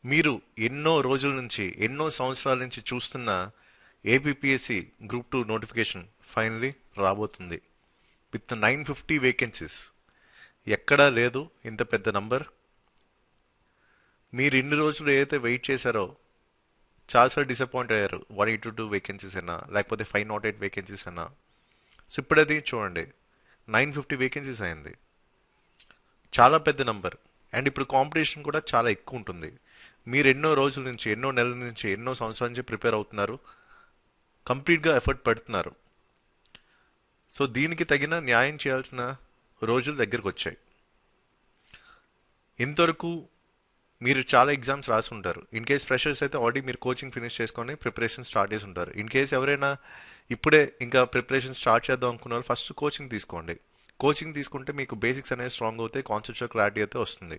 మీరు ఎన్నో రోజుల నుంచి ఎన్నో సంవత్సరాల నుంచి చూస్తున్న ఏపీపీఎస్సి గ్రూప్ 2 నోటిఫికేషన్ ఫైనలీ రాబోతుంది విత్ 950 వేకెన్సీస్. ఎక్కడా లేదు ఇంత పెద్ద నంబర్. మీరు ఇన్ని రోజులు ఏదైతే వెయిట్ చేశారో చాలాసార్లు డిసప్పాయింట్ అయ్యారు. 182 వేకెన్సీస్ అయినా లేకపోతే 508 వేకెన్సీస్ అయినా. సో ఇప్పుడు అది చూడండి, 950 వేకెన్సీస్ అయింది. చాలా పెద్ద నంబర్. అండ్ ఇప్పుడు కాంపిటీషన్ కూడా చాలా ఎక్కువ ఉంటుంది. మీరు ఎన్నో రోజుల నుంచి ఎన్నో నెలల నుంచి ఎన్నో సంవత్సరాల నుంచి ప్రిపేర్ అవుతున్నారు, కంప్లీట్గా ఎఫర్ట్ పెడుతున్నారు. సో దీనికి తగిన న్యాయం చేయాల్సిన రోజులు దగ్గరకు వచ్చాయి. ఇంతవరకు మీరు చాలా ఎగ్జామ్స్ రాసి ఉంటారు. ఇన్ కేస్ ఫ్రెషర్స్ అయితే ఆల్రెడీ మీరు కోచింగ్ ఫినిష్ చేసుకొని ప్రిపరేషన్ స్టార్ట్ చేసి ఉంటారు. ఇన్ కేస్ ఎవరైనా ఇప్పుడే ఇంకా ప్రిపరేషన్ స్టార్ట్ చేద్దాం అనుకున్న ఫస్ట్ కోచింగ్ తీసుకోండి. కోచింగ్ తీసుకుంటే మీకు బేసిక్స్ అనేవి స్ట్రాంగ్ అవుతాయి, కాన్సెప్చువల్ క్లారిటీ అయితే వస్తుంది.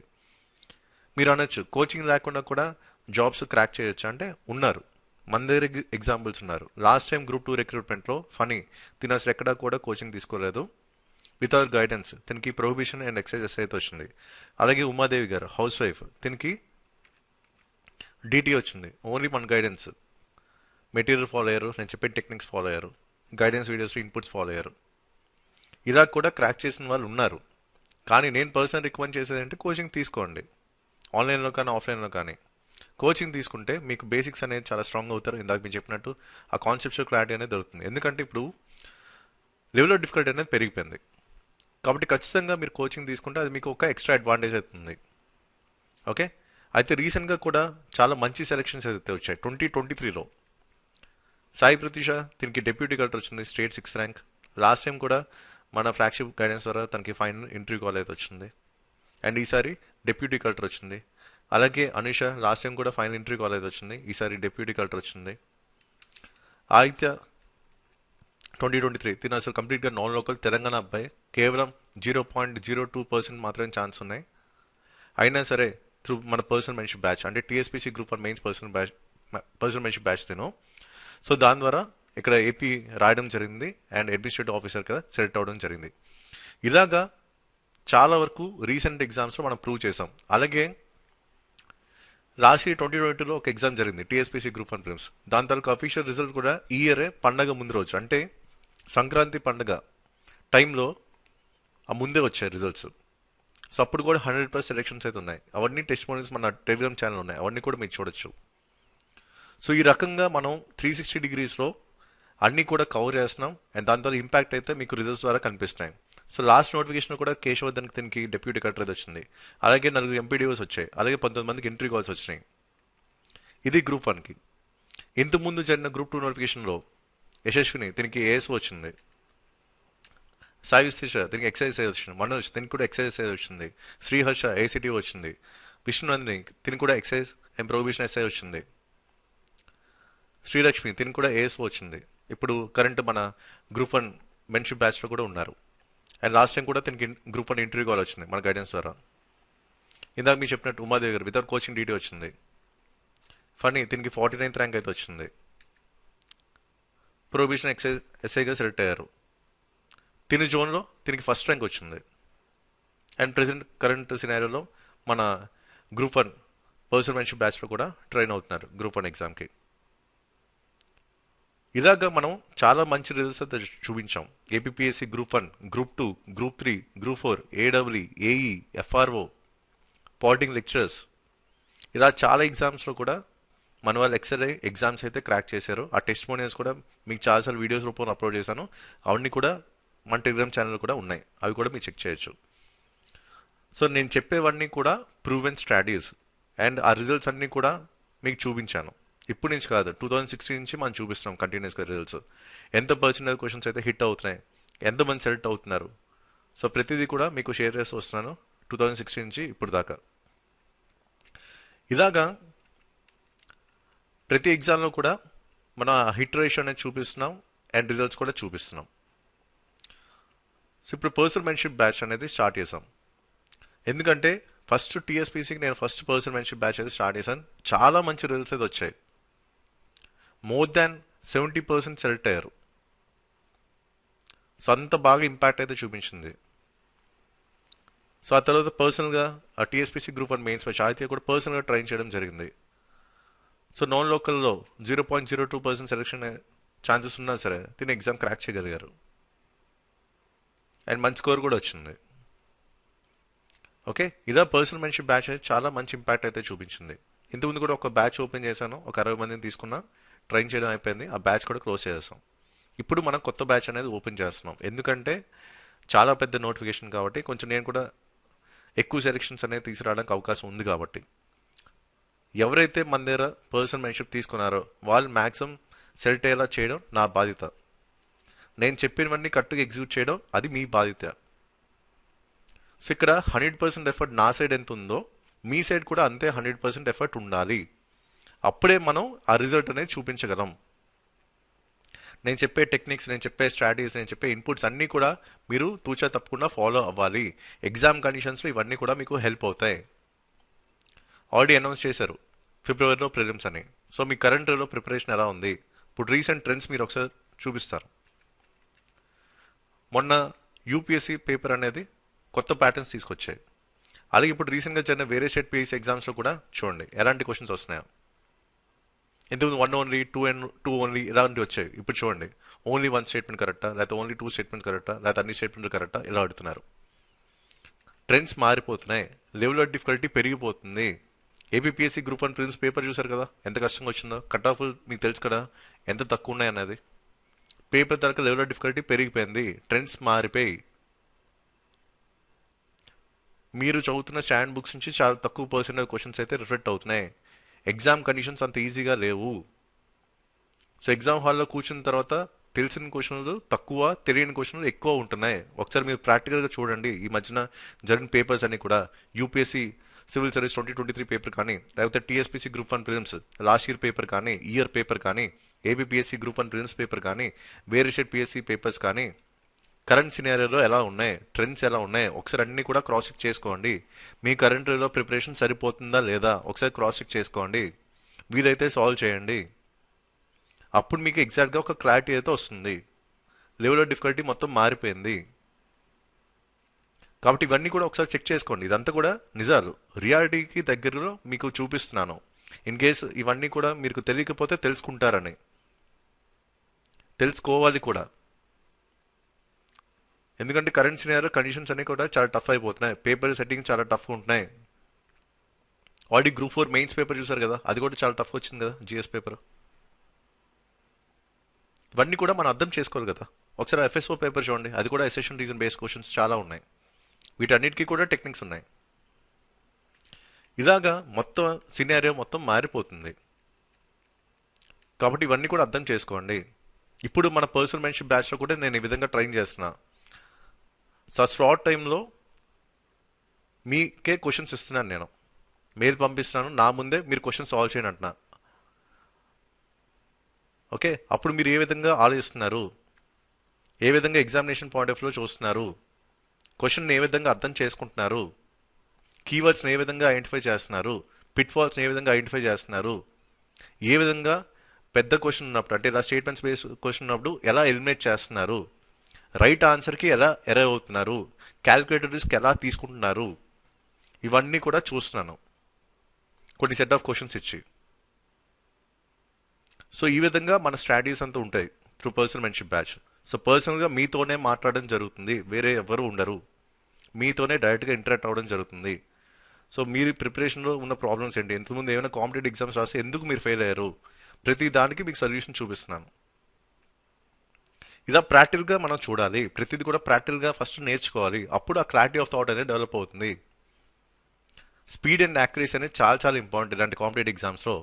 మీరు అనొచ్చు కోచింగ్ లేకుండా కూడా జాబ్స్ క్రాక్ చేయొచ్చు అంటే ఉన్నారు, మన దగ్గర ఎగ్జాంపుల్స్ ఉన్నారు. లాస్ట్ టైం గ్రూప్ 2 రిక్రూట్మెంట్లో ఫనీ తిన అసలు ఎక్కడా కూడా కోచింగ్ తీసుకోలేదు. వితౌట్ గైడెన్స్ తినకి ప్రొహిబిషన్ అండ్ ఎక్సైజ్ అయితే వచ్చింది. అలాగే ఉమాదేవి గారు హౌస్ వైఫ్, తినకి డీటీ వచ్చింది. ఓన్లీ మన గైడెన్స్, మెటీరియల్ ఫాలో అయ్యారు, నేను చెప్పే టెక్నిక్స్ ఫాలో అయ్యారు, గైడెన్స్ వీడియోస్ ఇన్పుట్స్ ఫాలో అయ్యారు. ఇలా కూడా క్రాక్ చేసిన వాళ్ళు ఉన్నారు. కానీ నేను పర్సనల్ రికమెండ్ చేసేది అంటే కోచింగ్ తీసుకోండి, ఆన్లైన్లో కానీ ఆఫ్లైన్లో కానీ. కోచింగ్ తీసుకుంటే మీకు బేసిక్స్ అనేది చాలా స్ట్రాంగ్ అవుతారు. ఇందాక మీరు చెప్పినట్టు ఆ కాన్సెప్చువల్ క్లారిటీ అనేది దొరుకుతుంది. ఎందుకంటే ఇప్పుడు లెవెల్ ఆఫ్ డిఫికల్టీ అనేది పెరిగిపోయింది. కాబట్టి ఖచ్చితంగా మీరు కోచింగ్ తీసుకుంటే అది మీకు ఒక ఎక్స్ట్రా అడ్వాంటేజ్ అవుతుంది. ఓకే, అయితే రీసెంట్గా కూడా చాలా మంచి సెలెక్షన్స్ అయితే వచ్చాయి. 2023లో సాయి ప్రతీష దీనికి డెప్యూటీ కలెక్టర్ వచ్చింది, state 6th rank. Last time కూడా మన ఫ్లాగ్షిప్ గైడెన్స్ ద్వారా తనకి ఫైనల్ ఇంటర్వ్యూ కాల్ అయితే వచ్చింది. అండ్ ఈసారి డెప్యూటీ కలెక్టర్ వచ్చింది. అలాగే అనుష లాస్ట్ టైం కూడా ఫైనల్ ఇంటర్వ్యూ కాల్ అయితే వచ్చింది, ఈసారి డెప్యూటీ కలెక్టర్ వచ్చింది. ఆదిత్య 2023 తిన అసలు కంప్లీట్గా నాన్ లోకల్ తెలంగాణ అబ్బాయి, కేవలం 0.02% మాత్రమే ఛాన్స్ ఉన్నాయి. అయినా సరే త్రూ మన పర్సనల్ మెంటర్షిప్ బ్యాచ్ అంటే TSPC group 1 mains personal mentorship batch తిను. సో దాని ద్వారా ఇక్కడ ఏపీ రాయడం జరిగింది అండ్ అడ్మినిస్ట్రేటివ్ ఆఫీసర్ కదా సెలెక్ట్ అవ్వడం జరిగింది. ఇలాగా చాలా వరకు రీసెంట్ ఎగ్జామ్స్లో మనం ప్రూవ్ చేసాం. అలాగే లాస్ట్ ఇయర్ 2022లో ఒక ఎగ్జామ్ జరిగింది, టీఎస్పీసీ గ్రూప్ 1 ప్రిలిమ్స్. దాని తాలూకు అఫీషియల్ రిజల్ట్ కూడా ఈ ఇయరే పండగ ముందు రోజు అంటే సంక్రాంతి పండగ టైంలో ఆ ముందే వచ్చాయి రిజల్ట్స్. సో అప్పుడు కూడా 100+ సెలెక్షన్స్ అయితే ఉన్నాయి. అవన్నీ టెస్టిమోనియల్స్ మన టెలిగ్రామ్ ఛానల్ ఉన్నాయి, అవన్నీ కూడా మీరు చూడొచ్చు. సో ఈ రకంగా మనం 360 డిగ్రీస్లో అన్నీ కూడా కవర్ చేస్తున్నాం. అండ్ దాని ద్వారా ఇంపాక్ట్ అయితే మీకు రిజల్ట్స్ ద్వారా కనిపిస్తున్నాయి. సో లాస్ట్ నోటిఫికేషన్ కూడా కేశవర్ధన్ దీనికి డెప్యూటీ కలెక్టర్ వచ్చింది. అలాగే 4 ఎంపీడీఓస్ వచ్చాయి. అలాగే 19 మందికి ఇంటర్వ్యూ కాల్స్ వచ్చినాయి. ఇది గ్రూప్ 1కి. ఇంతకుముందు జరిగిన గ్రూప్ 2 నోటిఫికేషన్లో యశస్విని దీనికి ఏఎస్ఓ వచ్చింది, సాయి విశ్వేష దీనికి ఎక్సైజ్ వచ్చింది, మనోజ్ దీనికి కూడా ఎక్సైజ్ వచ్చింది, శ్రీహర్ష ఏసీటీ వచ్చింది, విష్ణునందిని దీనికి కూడా ఎక్సైజ్ అండ్ ప్రొహిబిషన్ ఎస్ఐ వచ్చింది, శ్రీలక్ష్మి దీనికి కూడా ఏఎస్ఓ వచ్చింది. ఇప్పుడు కరెంట్ మన గ్రూప్ 1 మెంటర్షిప్ బ్యాచ్లో కూడా ఉన్నారు. అండ్ లాస్ట్ టైం కూడా దీనికి గ్రూప్ 1 ఇంటర్వ్యూ కాల్ వచ్చింది మన గైడెన్స్ ద్వారా. ఇందాక మీరు చెప్పినట్టు ఉమాదేవి గారు వితౌట్ కోచింగ్ డీటీ వచ్చింది. ఫనీ దీనికి 49th ర్యాంక్ అయితే వచ్చింది. ప్రొహిబిషన్ ఎస్ఐగా సెలెక్ట్ అయ్యారు. తిని జోన్లో దీనికి ఫస్ట్ ర్యాంక్ వచ్చింది. అండ్ ప్రెసెంట్ కరెంట్ సినారియోలో మన గ్రూప్ 1 పర్సనల్ మెంటర్షిప్ బ్యాచ్లో కూడా ట్రైన్ అవుతున్నారు గ్రూప్ 1 ఎగ్జామ్కి. ఇలాగా మనం చాలా మంచి రిజల్ట్స్ అయితే చూపించాం. APPSC group 1, group 2, group 3, group 4, AW, AE, FRO, polytechnic lecturers, ఇలా చాలా ఎగ్జామ్స్లో కూడా మన వాళ్ళు ఎక్సెల్ ఎగ్జామ్స్ అయితే క్రాక్ చేశారు. ఆ టెస్టిమోనియల్స్ కూడా మీకు చాలాసార్లు వీడియోస్ రూపంలో అప్లోడ్ చేశాను. అవన్నీ కూడా మన టెలిగ్రామ్ ఛానల్ కూడా ఉన్నాయి, అవి కూడా మీరు చెక్ చేయొచ్చు. సో నేను చెప్పేవన్నీ కూడా ప్రూవెన్ స్ట్రాటజీస్ అండ్ ఆ రిజల్ట్స్ అన్నీ కూడా మీకు చూపించాను. ఇప్పుడు నుంచి కాదు, 2016 నుంచి మనం చూపిస్తున్నాం కంటిన్యూస్గా రిజల్ట్స్. ఎంత పర్సెంటేజ్ క్వశ్చన్స్ అయితే హిట్ అవుతున్నాయి, ఎంతమంది సెలెక్ట్ అవుతున్నారు. సో ప్రతిదీ కూడా మీకు షేర్ చేస్తూ వస్తున్నాను 2016 నుంచి ఇప్పుడు దాకా. ఇలాగా ప్రతి ఎగ్జామ్లో కూడా మనం హిట్ రేషియో అనేది చూపిస్తున్నాం అండ్ రిజల్ట్స్ కూడా చూపిస్తున్నాం. సో ఇప్పుడు పర్సనల్ మెంటర్షిప్ బ్యాచ్ అనేది స్టార్ట్ చేసాం. ఎందుకంటే ఫస్ట్ టీఎస్పీసీకి నేను ఫస్ట్ పర్సనల్ మెంటర్షిప్ బ్యాచ్ అయితే స్టార్ట్ చేశాను. చాలా మంచి రిజల్ట్స్ అయితే వచ్చాయి. మోర్ దాన్ 70% సెలెక్ట్ అయ్యారు. సో అంత బాగా ఇంపాక్ట్ అయితే చూపించింది. సో ఆ తర్వాత పర్సనల్గా ఆ టీఎస్పీసీ గ్రూప్ 1 మెయిన్స్ బ్యాచ్ అయితే కూడా పర్సనల్గా ట్రైన్ చేయడం జరిగింది. సో నాన్ లోకల్లో 0.02% సెలెక్షన్ ఛాన్సెస్ ఉన్నా సరే తిని ఎగ్జామ్ క్రాక్ చేయగలిగారు అండ్ మంచి స్కోర్ కూడా వచ్చింది. ఓకే, ఇలా పర్సనల్ మెంటర్షిప్ బ్యాచ్ అయితే చాలా మంచి ఇంపాక్ట్ అయితే చూపించింది. ఇంతకుముందు కూడా ఒక బ్యాచ్ ఓపెన్ చేశాను, ఒక 60 మందిని తీసుకున్నా, ట్రైన్ చేయడం అయిపోయింది, ఆ బ్యాచ్ కూడా క్లోజ్ చేసేసాం. ఇప్పుడు మనం కొత్త బ్యాచ్ అనేది ఓపెన్ చేస్తున్నాం, ఎందుకంటే చాలా పెద్ద నోటిఫికేషన్ కాబట్టి కొంచెం నేను కూడా ఎక్కువ సెలెక్షన్స్ అనేది తీసుకురావడానికి అవకాశం ఉంది కాబట్టి ఎవరైతే మన దగ్గర పర్సనల్ మెంటర్షిప్ తీసుకున్నారో వాళ్ళు మ్యాక్సిమం సెలెక్ట్ అయ్యేలా చేయడం నా బాధ్యత. నేను చెప్పినవన్నీ కరెక్ట్గా ఎగ్జిక్యూట్ చేయడం అది మీ బాధ్యత. సో ఇక్కడ 100% ఎఫర్ట్ నా సైడ్ ఎంత ఉందో మీ సైడ్ కూడా అంతే 100% ఎఫర్ట్ ఉండాలి. అప్పుడే మనం ఆ రిజల్ట్ అనేది చూపించగలం. నేను చెప్పే టెక్నిక్స్, నేను చెప్పే స్ట్రాటజీస్, నేను చెప్పే ఇన్పుట్స్ అన్నీ కూడా మీరు తూచా తప్పకుండా ఫాలో అవ్వాలి. ఎగ్జామ్ కండిషన్స్లో ఇవన్నీ కూడా మీకు హెల్ప్ అవుతాయి. ఆల్రెడీ అనౌన్స్ చేశారు ఫిబ్రవరిలో ప్రిలిమ్స్ అని. సో మీ కరెంట్ ఇయర్లో ప్రిపరేషన్ ఎలా ఉంది, ఇప్పుడు రీసెంట్ ట్రెండ్స్ మీరు ఒకసారి చూపిస్తారు. మొన్న యూపీఎస్సీ పేపర్ అనేది కొత్త ప్యాటర్న్స్ తీసుకొచ్చాయి. అలాగే ఇప్పుడు రీసెంట్గా జరిగిన వేరే స్టేట్ పిఎస్సీ ఎగ్జామ్స్లో కూడా చూడండి ఎలాంటి క్వశ్చన్స్ వస్తున్నాయో. ఇంతకుముందు 1 ఓన్లీ 2 ఓన్లీ ఇలాంటివి వచ్చాయి. ఇప్పుడు చూడండి ఓన్లీ 1 స్టేట్మెంట్ కరెక్టా, లేకపోతే ఓన్లీ 2 స్టేట్మెంట్ కరెక్టా, లేకపోతే అన్ని స్టేట్మెంట్లు కరెక్టా, ఇలా అడుగుతున్నారు. ట్రెండ్స్ మారిపోతున్నాయి, లెవెల్ ఆఫ్ డిఫికల్టీ పెరిగిపోతుంది. ఏపీపీఎస్సీ గ్రూప్ 1 ప్రిలిమ్స్ పేపర్ చూసారు కదా ఎంత కష్టంగా వచ్చిందో. కట్ ఆఫ్ మీకు తెలుసు కదా ఎంత తక్కువ ఉన్నాయి అన్నది. పేపర్ తరక లెవెల్ ఆఫ్ డిఫికల్టీ పెరిగిపోయింది, ట్రెండ్స్ మారిపోయి మీరు చదువుతున్న స్టాండ్ బుక్స్ నుంచి చాలా తక్కువ పర్సెంట్ క్వశ్చన్స్ అయితే రిఫ్లెక్ట్ అవుతున్నాయి. ఎగ్జామ్ కండిషన్స్ అంత ఈజీగా లేవు. సో ఎగ్జామ్ హాల్లో కూర్చున్న తర్వాత తెలిసిన క్వశ్చన్లు తక్కువ, తెలియని క్వశ్చన్లు ఎక్కువ ఉంటున్నాయి. ఒకసారి మీరు ప్రాక్టికల్గా చూడండి. ఈ మధ్యన జరిగిన పేపర్స్ అన్ని కూడా యూపీఎస్సీ సివిల్ సర్వీస్ 2023 పేపర్ కానీ, లేకపోతే TSPC group 1 prelims last year paper కానీ, ఇయర్ పేపర్ కానీ, ఏపీపీఎస్సీ గ్రూప్ 1 ప్రిలిమ్స్ పేపర్ కానీ, వేరే స్టేట్ పిఎస్సీ పేపర్స్ కానీ, కరెంట్ సినారియోలో ఎలా ఉన్నాయి, ట్రెండ్స్ ఎలా ఉన్నాయి, ఒకసారి అన్ని కూడా క్రాస్ చెక్ చేసుకోండి. మీ కరెంట్ ఇయర్లో ప్రిపరేషన్ సరిపోతుందా లేదా ఒకసారి క్రాస్ చెక్ చేసుకోండి. వీలైతే సాల్వ్ చేయండి. అప్పుడు మీకు ఎగ్జాక్ట్గా ఒక క్లారిటీ అయితే వస్తుంది. లెవెల్ ఆఫ్ డిఫికల్టీ మొత్తం మారిపోయింది కాబట్టి ఇవన్నీ కూడా ఒకసారి చెక్ చేసుకోండి. ఇదంతా కూడా నిజాలు, రియాలిటీకి దగ్గరలో మీకు చూపిస్తున్నాను. ఇన్ కేస్ ఇవన్నీ కూడా మీకు తెలియకపోతే తెలుసుకుంటారని, తెలుసుకోవాలి కూడా. ఎందుకంటే కరెంట్ సినారియో కండిషన్స్ అన్ని కూడా చాలా టఫ్ అయిపోతున్నాయి. పేపర్ సెట్టింగ్ చాలా టఫ్ ఉంటున్నాయి. ఆల్రెడీ గ్రూప్ 4 మెయిన్స్ పేపర్ చూసారు కదా, అది కూడా చాలా టఫ్ వచ్చింది కదా జిఎస్ పేపర్. ఇవన్నీ కూడా మనం అర్థం చేసుకోవాలి కదా. ఒకసారి ఎఫ్ఎస్ఓ పేపర్ చూడండి, అది కూడా అసెషన్ రీజన్ బేస్డ్ క్వశ్చన్స్ చాలా ఉన్నాయి. వీటన్నిటికీ కూడా టెక్నిక్స్ ఉన్నాయి. ఇలాగా మొత్తం సినారియో మొత్తం మారిపోతుంది కాబట్టి ఇవన్నీ కూడా అర్థం చేసుకోండి. ఇప్పుడు మన పర్సనల్ మెంటర్షిప్ బ్యాచ్లో కూడా నేను ఈ విధంగా ట్రైన్ చేస్తున్నా. సో షార్ట్ టైంలో మీకే క్వశ్చన్స్ ఇస్తున్నాను, నేను మెయిల్ పంపిస్తున్నాను, నా ముందే మీరు క్వశ్చన్ సాల్వ్ చేయండి అంటున్నా. ఓకే, అప్పుడు మీరు ఏ విధంగా ఆలోచిస్తున్నారు, ఏ విధంగా ఎగ్జామినేషన్ పాయింట్ ఆఫ్ వ్యూలో చూస్తున్నారు, క్వశ్చన్ ఏ విధంగా అర్థం చేసుకుంటున్నారు, కీవర్డ్స్ని ఏ విధంగా ఐడెంటిఫై చేస్తున్నారు, పిట్ ఫాల్స్ని ఏ విధంగా ఐడెంటిఫై చేస్తున్నారు, ఏ విధంగా పెద్ద క్వశ్చన్ ఉన్నప్పుడు అంటే ఇలా స్టేట్మెంట్స్ బేస్ క్వశ్చన్ ఉన్నప్పుడు ఎలా ఎలిమినేట్ చేస్తున్నారు, రైట్ ఆన్సర్కి ఎలా ఎరైవ్ అవుతున్నారు, క్యాలిక్యులేటర్ రిస్క్ ఎలా తీసుకుంటున్నారు, ఇవన్నీ కూడా చూస్తున్నాను కొన్ని సెట్ ఆఫ్ క్వశ్చన్స్ ఇచ్చి. సో ఈ విధంగా మన స్ట్రాటజీస్ అంతా ఉంటాయి through personal mentorship batch. So పర్సనల్గా మీతోనే మాట్లాడడం జరుగుతుంది, వేరే ఎవరు ఉండరు, మీతోనే డైరెక్ట్గా ఇంటరాక్ట్ అవ్వడం జరుగుతుంది. సో మీరు ప్రిపరేషన్లో ఉన్న ప్రాబ్లమ్స్ ఏంటి, ఇంతకుముందు ఏమైనా కాంపిటేటివ్ ఎగ్జామ్స్ రాస్తే ఎందుకు మీరు ఫెయిల్ అయ్యారు, ప్రతి దానికి మీకు సొల్యూషన్ చూపిస్తున్నాను. ఇలా ప్రాక్టికల్గా మనం చూడాలి, ప్రతిదీ కూడా ప్రాక్టికల్గా ఫస్ట్ నేర్చుకోవాలి. అప్పుడు ఆ క్లారిటీ ఆఫ్ థాట్ అనేది డెవలప్ అవుతుంది. స్పీడ్ అండ్ యాక్యురసీ అనేది చాలా చాలా ఇంపార్టెంట్ ఇలాంటి కాంపిటేటివ్ ఎగ్జామ్స్లో.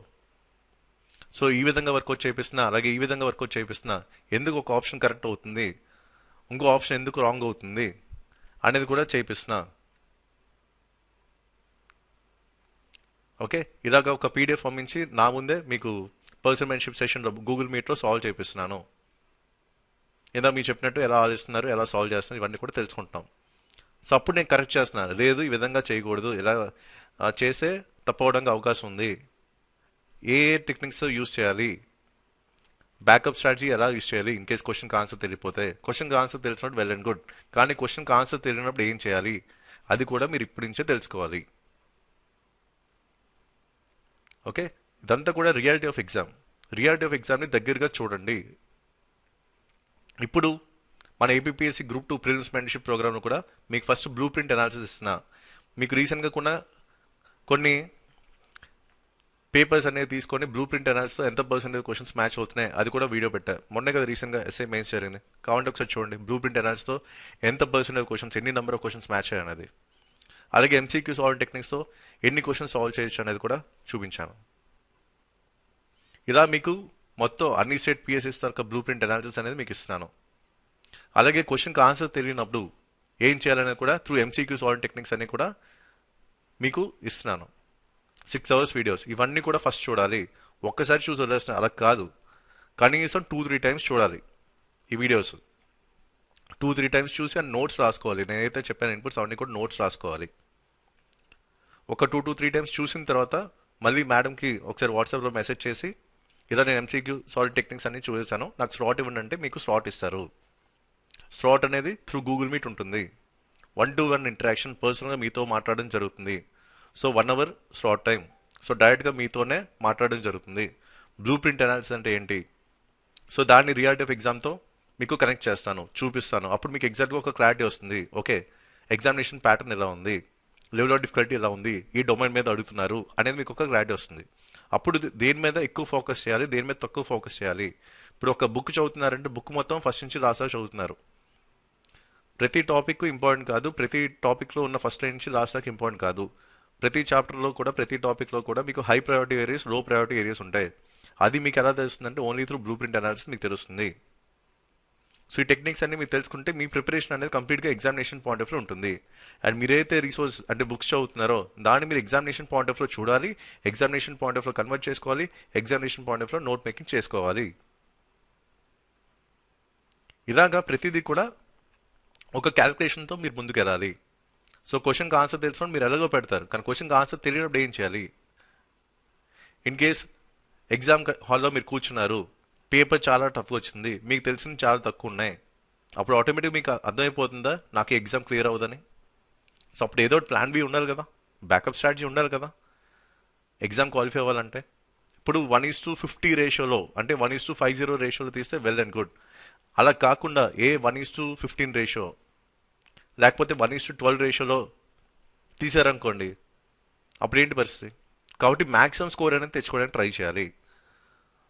సో ఈ విధంగా వర్కౌట్ చేపిస్తున్నా, అలాగే ఈ విధంగా వర్కౌట్ చేపిస్తున్నా, ఎందుకు ఒక ఆప్షన్ కరెక్ట్ అవుతుంది, ఇంకో ఆప్షన్ ఎందుకు రాంగ్ అవుతుంది అనేది కూడా చేపిస్తున్నా. ఓకే, ఇలాగ ఒక పీడిఎఫ్ పంపించి నా ముందే మీకు పర్సనల్ మెంటర్షిప్ సెషన్లో గూగుల్ మీట్లో సాల్వ్ చేపిస్తున్నాను. ఏదో మీరు చెప్పినట్టు ఎలా ఆలోచిస్తున్నారు, ఎలా సాల్వ్ చేస్తున్నారు, ఇవన్నీ కూడా తెలుసుకుంటున్నాం. సో అప్పుడు నేను కరెక్ట్ చేస్తున్నాను, లేదు ఈ విధంగా చేయకూడదు, ఇలా చేస్తే తప్పవడానికి అవకాశం ఉంది, ఏ టెక్నిక్స్ యూజ్ చేయాలి, బ్యాకప్ స్ట్రాటజీ ఎలా యూజ్ చేయాలి, ఇన్ కేస్ క్వశ్చన్కి ఆన్సర్ తెలియపోతే. క్వశ్చన్కి ఆన్సర్ తెలిసినప్పుడు వెల్ అండ్ గుడ్, కానీ క్వశ్చన్కి ఆన్సర్ తెలియనప్పుడు ఏం చేయాలి అది కూడా మీరు ఇప్పటి నుంచే తెలుసుకోవాలి. ఓకే, ఇదంతా కూడా reality of exam. Reality of ఎగ్జామ్ని దగ్గరగా చూడండి. ఇప్పుడు మన ఏపీఎస్సి గ్రూప్ 2 ప్రిలిమ్స్ మెంటర్షిప్ ప్రోగ్రామ్లో కూడా మీకు ఫస్ట్ బ్లూ ప్రింట్ అనాలిసిస్ ఇస్తున్నా. మీకు రీసెంట్గా కూడా కొన్ని పేపర్స్ అనేది తీసుకొని బ్లూ ప్రింట్ అనాలిసిస్ ఎంత పర్సెంటేజ్ క్వశ్చన్స్ మ్యాచ్ అవుతున్నాయి అది కూడా వీడియో పెట్టా. మొన్నే కదా రీసెంట్గా ఎస్ఏ మెయిన్స్ జరిగింది. కావాలంటే ఒకసారి చూడండి బ్లూ ప్రింట్ అనాలిసిస్తో ఎంత పర్సెంటేజ్ క్వశ్చన్స్, ఎన్ని నెంబర్ ఆఫ్ క్వశ్చన్స్ మ్యాచ్ అయ్యాయి అనేది. అలాగే ఎంసీక్యూ సాల్వ్ టెక్నిక్స్తో ఎన్ని క్వశ్చన్స్ సాల్వ్ చేయొచ్చు అనేది కూడా చూపించాను. ఇలా మీకు మొత్తం అన్ని స్టేట్ పిఎస్ఎస్ తరక బ్లూ ప్రింట్ అనాలిసిస్ అనేది మీకు ఇస్తున్నాను. అలాగే క్వశ్చన్కి ఆన్సర్ తెలియనప్పుడు ఏం చేయాలనేది కూడా త్రూ ఎంసీక్యూ సాల్వ్ టెక్నిక్స్ అని కూడా మీకు ఇస్తున్నాను. 6 hours వీడియోస్ ఇవన్నీ కూడా ఫస్ట్ చూడాలి. ఒక్కసారి చూసి వదిలేస్తున్నా అలా కాదు, కనీసం 2-3 times చూడాలి ఈ వీడియోస్. 2-3 times చూసి ఆ నోట్స్ రాసుకోవాలి. నేనైతే చెప్పాను ఇన్పుట్స్ అవన్నీ కూడా నోట్స్ రాసుకోవాలి. ఒక 2-3 times చూసిన తర్వాత మళ్ళీ మేడంకి ఒకసారి వాట్సాప్లో మెసేజ్ చేసి ఇలా నేను ఎంసీక్యూ సాల్వ్ టెక్నిక్స్ అన్ని చూసేసాను, నాకు స్లాట్ ఇవ్వండి అంటే మీకు స్లాట్ ఇస్తారు. స్లాట్ అనేది త్రూ గూగుల్ మీట్ ఉంటుంది. 1-to-1 ఇంటరాక్షన్, పర్సనల్గా మీతో మాట్లాడడం జరుగుతుంది. So 1 hour slot time. So డైరెక్ట్గా మీతోనే మాట్లాడడం జరుగుతుంది. బ్లూ ప్రింట్ అనాలిసిస్ అంటే ఏంటి, సో దాన్ని రియాలిటీ ఆఫ్ ఎగ్జామ్తో మీకు కనెక్ట్ చేస్తాను, చూపిస్తాను. అప్పుడు మీకు ఎగ్జాక్ట్గా ఒక క్లారిటీ వస్తుంది. ఓకే, ఎగ్జామినేషన్ ప్యాటర్న్ ఎలా ఉంది, లెవెల్ ఆఫ్ డిఫికల్టీ ఎలా ఉంది, ఈ డొమైన్ మీద అడుగుతున్నారు అనేది మీకు ఒక క్లారిటీ వస్తుంది. అప్పుడు దేని మీద ఎక్కువ ఫోకస్ చేయాలి, దేని మీద తక్కువ ఫోకస్ చేయాలి. ఇప్పుడు ఒక బుక్ చదువుతున్నారంటే బుక్ మొత్తం ఫస్ట్ నుంచి లాస్ట్ దాకా చదువుతున్నారు. ప్రతి టాపిక్ ఇంపార్టెంట్ కాదు, ప్రతి టాపిక్లో ఉన్న ఫస్ట్ లైన్ నుంచి లాస్ట్ దాకా ఇంపార్టెంట్ కాదు. ప్రతి చాప్టర్లో కూడా ప్రతి టాపిక్లో కూడా మీకు high priority areas, low priority areas ఉంటాయి. అది మీకు ఎలా తెలుస్తుందంటే only through blueprint analysis మీకు తెలుస్తుంది. సో ఈ టెక్నిక్స్ అన్ని మీరు తెలుసుకుంటే మీ ప్రిపరేషన్ అనేది కంప్లీట్గా ఎగ్జామినేషన్ పాయింట్ ఆఫ్ వ్యూ ఉంటుంది. అండ్ మీరైతే రిసోర్స్ అంటే బుక్స్ చదువుతున్నారో దాన్ని మీరు ఎగ్జామినేషన్ పాయింట్ ఆఫ్ వ్యూ చూడాలి, examination point of view convert చేసుకోవాలి, examination point of view note making చేసుకోవాలి. ఇలాగా ప్రతిదీ కూడా ఒక క్యాలిక్యులేషన్తో మీరు ముందుకు వెళ్ళాలి. సో క్వశ్చన్కి ఆన్సర్ తెలుసుకొని మీరు ఎలాగో పెడతారు, కానీ క్వశ్చన్కి ఆన్సర్ తెలియనప్పుడు ఏం చేయాలి. ఇన్ కేస్ ఎగ్జామ్ హాల్లో మీరు కూర్చున్నారు, పేపర్ చాలా టఫ్గా వచ్చింది, మీకు తెలిసింది చాలా తక్కువ ఉన్నాయి, అప్పుడు ఆటోమేటిక్ మీకు అర్థమైపోతుందా నాకు ఎగ్జామ్ క్లియర్ అవ్వదని. సో అప్పుడు ఏదో ప్లాన్ బి ఉండాలి కదా, బ్యాకప్ స్ట్రాటజీ ఉండాలి కదా ఎగ్జామ్ క్వాలిఫై అవ్వాలంటే. ఇప్పుడు 1:50 రేషియోలో అంటే 1:50 రేషియోలో తీస్తే వెల్ అండ్ గుడ్. అలా కాకుండా 1:15 రేషియో లేకపోతే 1:12 రేషియోలో తీసారనుకోండి, అప్పుడు ఏంటి పరిస్థితి. కాబట్టి మ్యాక్సిమం స్కోర్ అనేది తెచ్చుకోవడానికి ట్రై చేయాలి.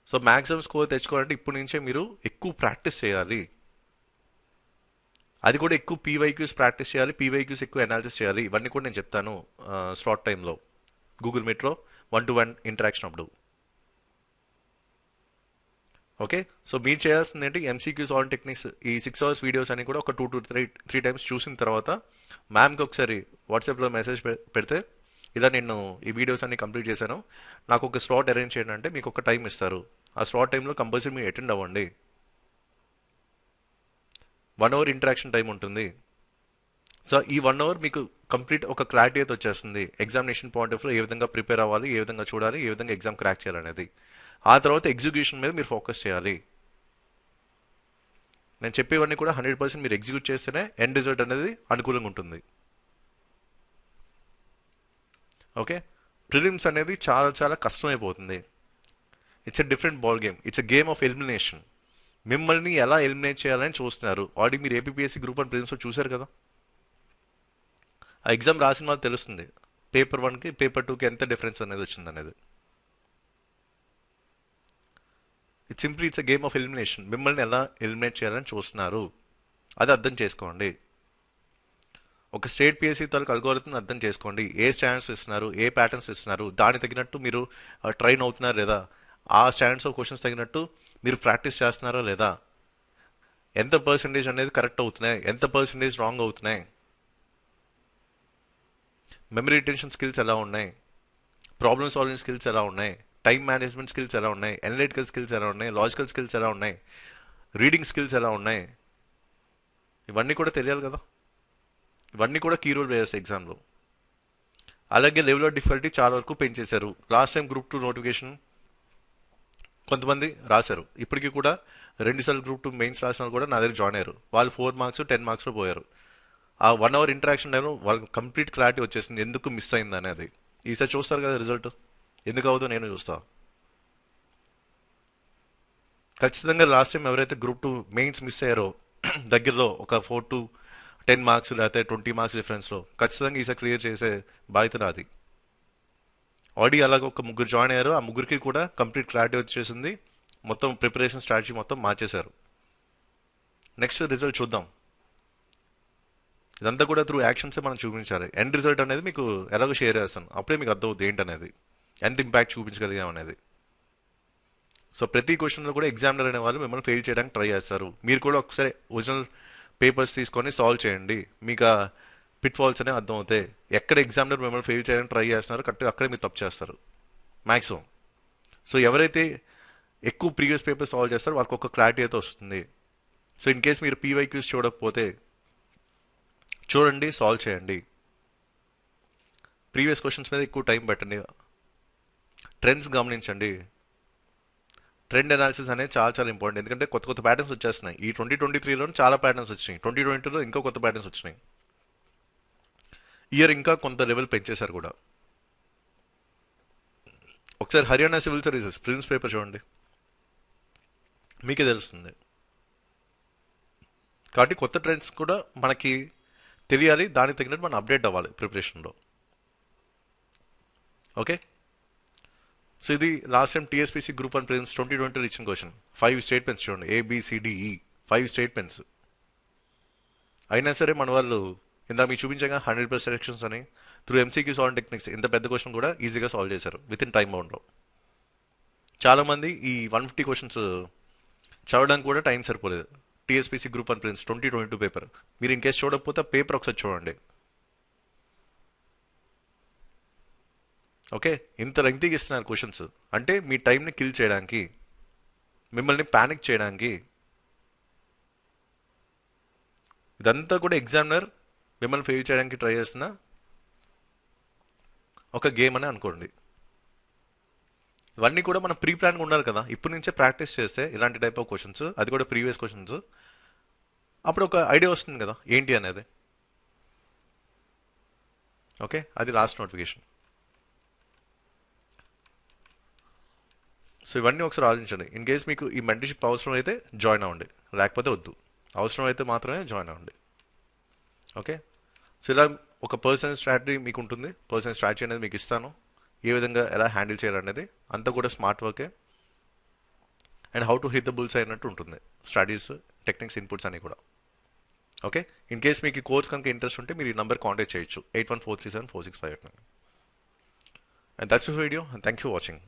సో మ్యాక్సిమం స్కోర్ తెచ్చుకోవాలంటే ఇప్పటి నుంచే మీరు ఎక్కువ ప్రాక్టీస్ చేయాలి. అది కూడా ఎక్కువ పీవైక్యూస్ ప్రాక్టీస్ చేయాలి, పీవైక్యూస్ ఎక్కువ అనాలిసిస్ చేయాలి. ఇవన్నీ కూడా నేను చెప్తాను స్లాట్ టైంలో గూగుల్ మీట్లో 1-to-1 ఇంటరాక్షన్ అప్పుడు. ఓకే, సో మీరు చేయాల్సింది ఏంటి, ఎంసీక్యూ సాల్వ్ టెక్నిక్స్ ఈ 6 hours వీడియోస్ అని కూడా ఒక 2-3 times చూసిన తర్వాత మ్యామ్కి ఒకసారి వాట్సాప్లో మెసేజ్ పెడితే ఇలా నేను ఈ వీడియోస్ అన్ని కంప్లీట్ చేశాను, నాకు ఒక స్లాట్ అరేంజ్ చేయండి అంటే మీకు ఒక టైం ఇస్తారు. ఆ స్లాట్ టైంలో కంపల్సరీ మీరు అటెండ్ అవ్వండి. 1 hour ఇంటరాక్షన్ టైం ఉంటుంది. సో ఈ 1 hour మీకు కంప్లీట్ ఒక క్లారిటీ అయితే వచ్చేస్తుంది. ఎగ్జామినేషన్ పాయింట్ ఆఫ్ వ్యూ ఏ విధంగా ప్రిపేర్ అవ్వాలి, ఏ విధంగా చూడాలి, ఏ విధంగా ఎగ్జామ్ క్రాక్ చేయాలనేది. ఆ తర్వాత ఎగ్జిక్యూషన్ మీద మీరు ఫోకస్ చేయాలి. నేను చెప్పేవన్నీ కూడా 100% మీరు ఎగ్జిక్యూట్ చేస్తేనే ఎండ్ రిజల్ట్ అనేది అనుకూలంగా ఉంటుంది. ఓకే, ప్రిలిమ్స్ అనేది చాలా చాలా కష్టమైపోతుంది. It's a different ball game, it's a game of elimination. మిమ్మల్ని ఎలా ఎలిమినేట్ చేయాలని చూస్తున్నారు. ఆల్రెడీ మీరు ఏపీఎస్సి గ్రూప్ 1 ప్రిలిమ్స్లో చూశారు కదా, ఆ ఎగ్జామ్ రాసిన వాళ్ళు తెలుస్తుంది పేపర్ 1కి పేపర్ 2కి ఎంత డిఫరెన్స్ అనేది వచ్చింది అనేది. It's a game of elimination. మిమ్మల్ని ఎలా ఎలిమినేట్ చేయాలని చూస్తున్నారు అది అర్థం చేసుకోండి. ఒక స్టేట్ పిఎస్సి తాలూకు అల్గోరిథం అర్థం చేసుకోండి. ఏ స్టాండర్డ్స్ ఇస్తున్నారు, ఏ ప్యాటర్న్స్ ఇస్తున్నారు, దానికి తగినట్టు మీరు ట్రైన్ అవుతున్నారా లేదా, ఆ స్టాండర్డ్స్ ఆఫ్ క్వశ్చన్స్ తగినట్టు మీరు ప్రాక్టీస్ చేస్తున్నారా లేదా, ఎంత పర్సెంటేజ్ అనేది కరెక్ట్ అవుతున్నాయి, ఎంత పర్సెంటేజ్ రాంగ్ అవుతున్నాయి, మెమరీ రిటెన్షన్ స్కిల్స్ ఎలా ఉన్నాయి, ప్రాబ్లమ్ సాల్వింగ్ స్కిల్స్ ఎలా ఉన్నాయి, టైం మేనేజ్మెంట్ స్కిల్స్ ఎలా ఉన్నాయి, అనలిటికల్ స్కిల్స్ ఎలా ఉన్నాయి, లాజికల్ స్కిల్స్ ఎలా ఉన్నాయి, రీడింగ్ స్కిల్స్ ఎలా ఉన్నాయి, ఇవన్నీ కూడా తెలియాలి కదా. ఇవన్నీ కూడా కీ రోల్ ప్లేయర్స్ ఎగ్జామ్లో. అలాగే లెవెల్ ఆఫ్ డిఫికల్టీ చాలా వరకు పెంచేశారు. లాస్ట్ టైం గ్రూప్ 2 నోటిఫికేషన్ కొంతమంది రాశారు, ఇప్పటికీ కూడా 2 సార్లు గ్రూప్ 2 మెయిన్స్ రాసిన కూడా నా దగ్గర జాయిన్ అయ్యారు. వాళ్ళు 4 marks 10 marksలో పోయారు. ఆ 1 అవర్ ఇంటరాక్షన్ టైంలో వాళ్ళకి కంప్లీట్ క్లారిటీ వచ్చేసింది ఎందుకు మిస్ అయింది అనేది. ఈసారి చూస్తారు కదా రిజల్ట్, ఎందుకు అవుతుందో నేను చూస్తా. ఖచ్చితంగా లాస్ట్ టైం ఎవరైతే గ్రూప్ 2 మెయిన్స్ మిస్ అయ్యారో దగ్గరలో ఒక 4 to 10 మార్క్స్ లేకపోతే 20 మార్క్స్ డిఫరెన్స్లో ఖచ్చితంగా ఈసారి క్లియర్ చేసే బాధ్యత నాది. ఆల్రెడీ అలాగ ఒక ముగ్గురు జాయిన్ అయ్యారు, ఆ ముగ్గురికి కూడా కంప్లీట్ క్లారిటీ వచ్చేసింది, మొత్తం ప్రిపరేషన్ స్ట్రాటజీ మొత్తం మార్చేశారు. నెక్స్ట్ రిజల్ట్ చూద్దాం. ఇదంతా కూడా త్రూ యాక్షన్సే మనం చూపించాలి. ఎండ్ రిజల్ట్ అనేది మీకు ఎలాగో షేర్ చేస్తాను, అప్పుడే మీకు అర్థం అవుతుంది ఏంటనేది, ఎంత ఇంపాక్ట్ చూపించగలిగాం అనేది. సో ప్రతి క్వశ్చన్లో కూడా ఎగ్జామినర్ అనే వాళ్ళు మిమ్మల్ని ఫెయిల్ చేయడానికి ట్రై చేస్తారు. మీరు కూడా ఒకసారి ఒరిజినల్ పేపర్స్ తీసుకొని సాల్వ్ చేయండి, మీకు ఆ పిట్ ఫాల్స్ అనేవి అర్థం అవుతాయి. ఎక్కడ ఎగ్జామినర్ మిమ్మల్ని ఫెయిల్ చేయడానికి ట్రై చేస్తున్నారు కరెక్ట్గా అక్కడే మీరు తప్పు చేస్తారు మ్యాక్సిమం. సో ఎవరైతే ఎక్కువ ప్రీవియస్ పేపర్ సాల్వ్ చేస్తారో వాళ్ళకి ఒక క్లారిటీ అయితే వస్తుంది. సో ఇన్ కేస్ మీరు పీవైక్యూస్ చూడకపోతే చూడండి, సాల్వ్ చేయండి, ప్రీవియస్ క్వశ్చన్స్ మీద ఎక్కువ టైం పెట్టండి, ట్రెండ్స్ గమనించండి. ట్రెండ్ అనాలిసిస్ అనేది చాలా చాలా ఇంపార్టెంట్, ఎందుకంటే కొత్త కొత్త ప్యాటర్న్స్ వచ్చేస్తున్నాయి. ఈ 2023లో చాలా ప్యాటర్న్స్ వచ్చినాయి, 2022లో ఇంకా కొత్త ప్యాటర్న్స్ వచ్చినాయి. ఇయర్ ఇంకా కొంత లెవెల్ పెంచేశారు కూడా. ఒకసారి Haryana civil services prelims paper చూడండి, మీకే తెలుస్తుంది. కాబట్టి కొత్త ట్రెండ్స్ కూడా మనకి తెలియాలి, దానికి తగినట్టు మనం అప్డేట్ అవ్వాలి ప్రిపరేషన్లో. ఓకే, సో ఇది last time TSPC group 1 prelims 2020 ఇచ్చిన క్వశ్చన్. 5 స్టేట్మెంట్స్ చూడండి, ABCDE 5 స్టేట్మెంట్స్. అయినా సరే మన వాళ్ళు ఇందాక మీకు చూపించగా 100+ సెలెక్షన్స్ అని త్రూ ఎంసీక్యూ సాల్వింగ్ టెక్నిక్స్ ఇంత పెద్ద క్వశ్చన్ కూడా ఈజీగా సాల్వ్ చేశారు విత్ ఇన్ టైం బౌండ్లో. చాలామంది ఈ 150 క్వశ్చన్స్ చదవడానికి కూడా టైం సరిపోలేదు. టీఎస్పీసీ గ్రూప్ 1 ప్రిలిమ్స్ 2022 పేపర్ మీరు ఇన్ కేసు చూడకపోతే పేపర్ ఒకసారి చూడండి. ఓకే, ఇంత లెంగ్తీగా ఇస్తున్నారు క్వశ్చన్స్ అంటే మీ టైంని కిల్ చేయడానికి, మిమ్మల్ని ప్యానిక్ చేయడానికి. ఇదంతా కూడా ఎగ్జామినర్ మిమ్మల్ని ఫెయిల్ చేయడానికి ట్రై చేస్తున్న ఒక గేమ్ అని అనుకోండి. ఇవన్నీ కూడా మనం ప్రీ ప్లాన్గా ఉండాలి కదా, ఇప్పటి నుంచే ప్రాక్టీస్ చేస్తే ఇలాంటి టైప్ ఆఫ్ క్వశ్చన్స్, అది కూడా ప్రీవియస్ క్వశ్చన్స్, అప్పుడు ఒక ఐడియా వస్తుంది కదా ఏంటి అనేది. ఓకే, అది లాస్ట్ నోటిఫికేషన్. సో ఇవన్నీ ఒకసారి ఆలోచించండి. ఇన్ కేస్ మీకు ఈ మెంటర్షిప్ అవసరం అయితే జాయిన్ అవ్వండి, లేకపోతే వద్దు. అవసరం అయితే మాత్రమే జాయిన్ అవ్వండి. ఓకే, సో ఇలా ఒక పర్సనల్ స్ట్రాటజీ మీకు ఉంటుంది, పర్సనల్ స్ట్రాటజీ అనేది మీకు ఇస్తాను, ఏ విధంగా ఎలా హ్యాండిల్ చేయాలనేది అంతా కూడా స్మార్ట్ వర్కే and how to hit the bulls అయినట్టు ఉంటుంది, స్ట్రాటజీస్, టెక్నిక్స్, ఇన్పుట్స్ అన్ని కూడా. ఓకే, ఇన్ కేస్ మీకు ఈ కోర్స్ కనుక ఇంట్రెస్ట్ ఉంటే మీరు ఈ నెంబర్ కాంటాక్ట్ చేయొచ్చు, 8143746589. And that's the video, and thank you for watching.